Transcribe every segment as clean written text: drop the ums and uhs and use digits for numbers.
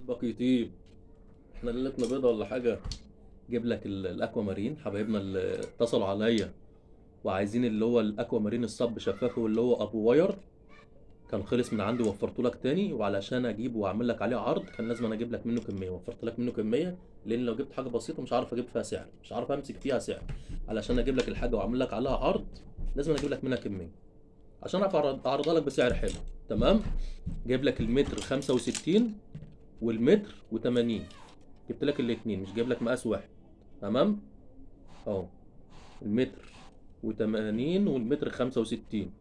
باقي يطيب. احنا ليلتنا بيضة ولا حاجة؟ جيب لك الاكوا مارين، حبايبنا اللي اتصلوا عليا وعايزين اللي هو الاكوا مارين الصب شفاف واللي هو ابو واير. كان خلص من عندي، وفرته لك تاني، وعلشان اجيبه واعمل لك عليه عرض كان لازم انا اجيب لك منه كمية. وفرت لك منه كمية لان لو جبت حاجة بسيطة مش عارف اجيب فيها سعر، مش عارف امسك فيها سعر. علشان اجيب لك الحاجة واعمل لك عليها عرض لازم أنا اجيب لك منها كمية عشان اعرف اعرضها لك بسعر حلو. تمام. جايب لك المتر 65 والمتر و80. جبت لك الاتنين، مش جايب لك مقاس واحد. تمام. اهو المتر و80 والمتر 65.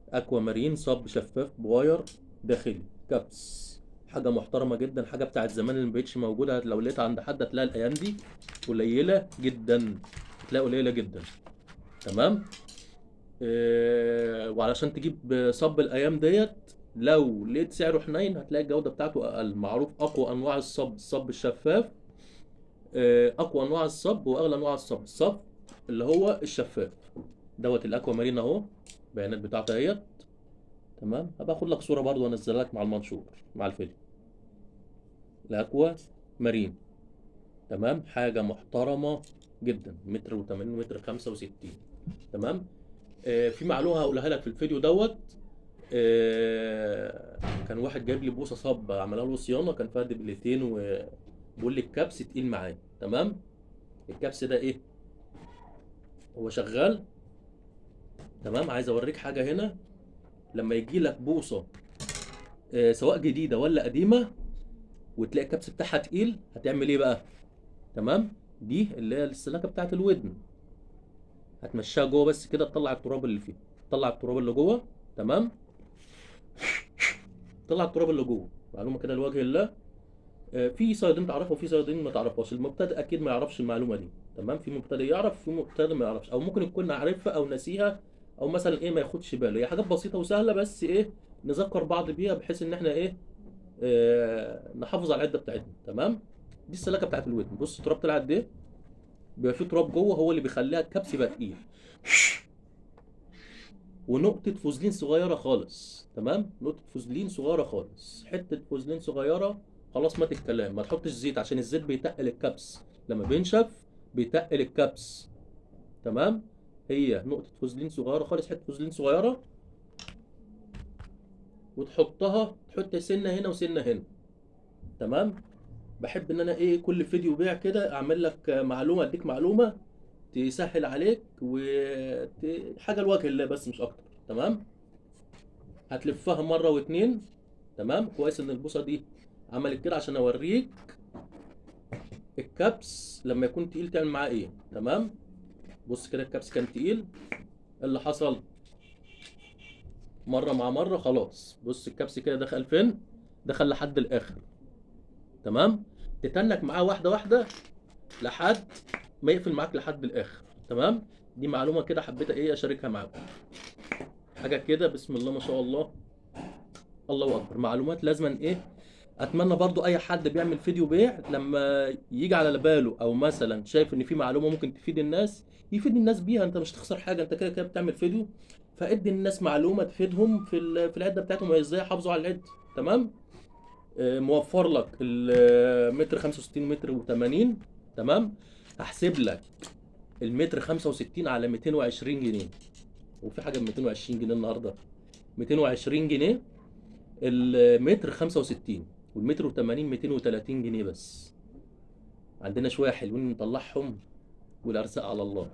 اكوا مارين صب شفاف بواير داخلي كابس. حاجه محترمه جدا، حاجه بتاعت زمان اللي مبقتش موجوده. لو لقيتها عند حد هتلاقي الايام دي قليله جدا، هتلاقي قليله جدا. تمام. وعلشان تجيب صب الايام ديت لو لقيت سعره حنين هتلاقي الجوده بتاعته اقل. معروف اقوى انواع الصب الشفاف. اقوى انواع الصب واغلى انواع الصب اللي هو الشفاف دوت الاكوا مارين اهو. البيانات بتاعته اهيت. تمام. هبقى اخد لك صوره برضو وانزلها لك مع المنشور مع الفيديو. الاكوا مارين. تمام. حاجه محترمه جدا. متر و80 ومتر 65. تمام. في معلومه هقولها لك في الفيديو دوت. كان واحد جايب لي بوصه صب عملها له صيانه، كان فيها دبلتين وبيقول لي الكبس تقيل معايا. تمام. الكبس ده ايه؟ هو شغال. تمام. عايز اوريك حاجه هنا. لما يجي لك بوصه سواء جديده ولا قديمه وتلاقي الكبس بتاعها تقيل هتعمل ايه بقى؟ تمام. دي اللي هي السلاكه بتاعت الودن. هتمشيها جوه بس كده تطلع التراب اللي فيه. تطلع التراب اللي جوه. تمام. تطلع التراب اللي جوه. معلومه كده لوجه الله. في صيادين تعرفها وفي صيادين ما تعرفهاش. المبتدئ اكيد ما يعرفش المعلومه دي. تمام. في مبتدئ يعرف، في مبتدئ ما يعرفش، او ممكن يكون عارفها او ناسيها، او مثلا ايه ما ياخدش باله. هي حاجات بسيطه وسهله بس ايه نذكر بعض بيها بحيث ان احنا ايه نحافظ على العده بتاعتنا. تمام. دي السلاكه بتاعت الودن. بص التراب طلع قد ايه. بيبقى فيه تراب جوه هو اللي بيخليها الكبس يبقى تقيل. ونقطه فوزلين صغيره خالص. تمام. نقطه فوزلين صغيره خالص، حته فوزلين صغيره. خلاص مات الكلام. ما تحطش زيت عشان الزيت بيتقل الكبس لما بينشف، بيتقل الكبس. تمام. هي نقطه فوزلين صغيره خالص، حته فوزلين صغيره. وتحطها، تحط سنه هنا وسنه هنا. تمام. بحب ان انا ايه كل فيديو بيع كده اعمل لك معلومه، اديك معلومه تسهل عليك حاجه لوجه الله بس مش اكتر. تمام. هتلفها مره واتنين. تمام. كويس ان البوصه دي عملت كده عشان اوريك الكبس لما يكون تقيل تعمل معاه ايه. تمام. بص كده الكبس كان تقيل. إيه اللي حصل؟ مره مع مره خلاص. بص الكبس كده دخل فين؟ دخل لحد الاخر. تمام. تتنك معاه واحده واحده لحد ما يقفل معاك لحد الاخر. تمام. دي معلومه كده حبيت ايه اشاركها معاكم. حاجه كده بسم الله ما شاء الله. الله اكبر. معلومات لازما ايه. اتمنى برضو اي حد بيعمل فيديو بيع لما يجي على باله او مثلا شايف ان في معلومه ممكن تفيد الناس يفيد الناس بيها. انت مش تخسر حاجه، انت كده كده بتعمل فيديو. فادي الناس معلومه تفيدهم في العده بتاعتهم ازاي يحافظوا على العده. تمام. موفر لك المتر 65 متر و80. تمام. هحسب لك المتر 65 على 220 جنيه. وفي حاجه ب 220 جنيه النهارده؟ 220 جنيه. المتر 65 والمتر و80 230 جنيه بس. عندنا شويه حلوين نطلعهم والارزاق على الله.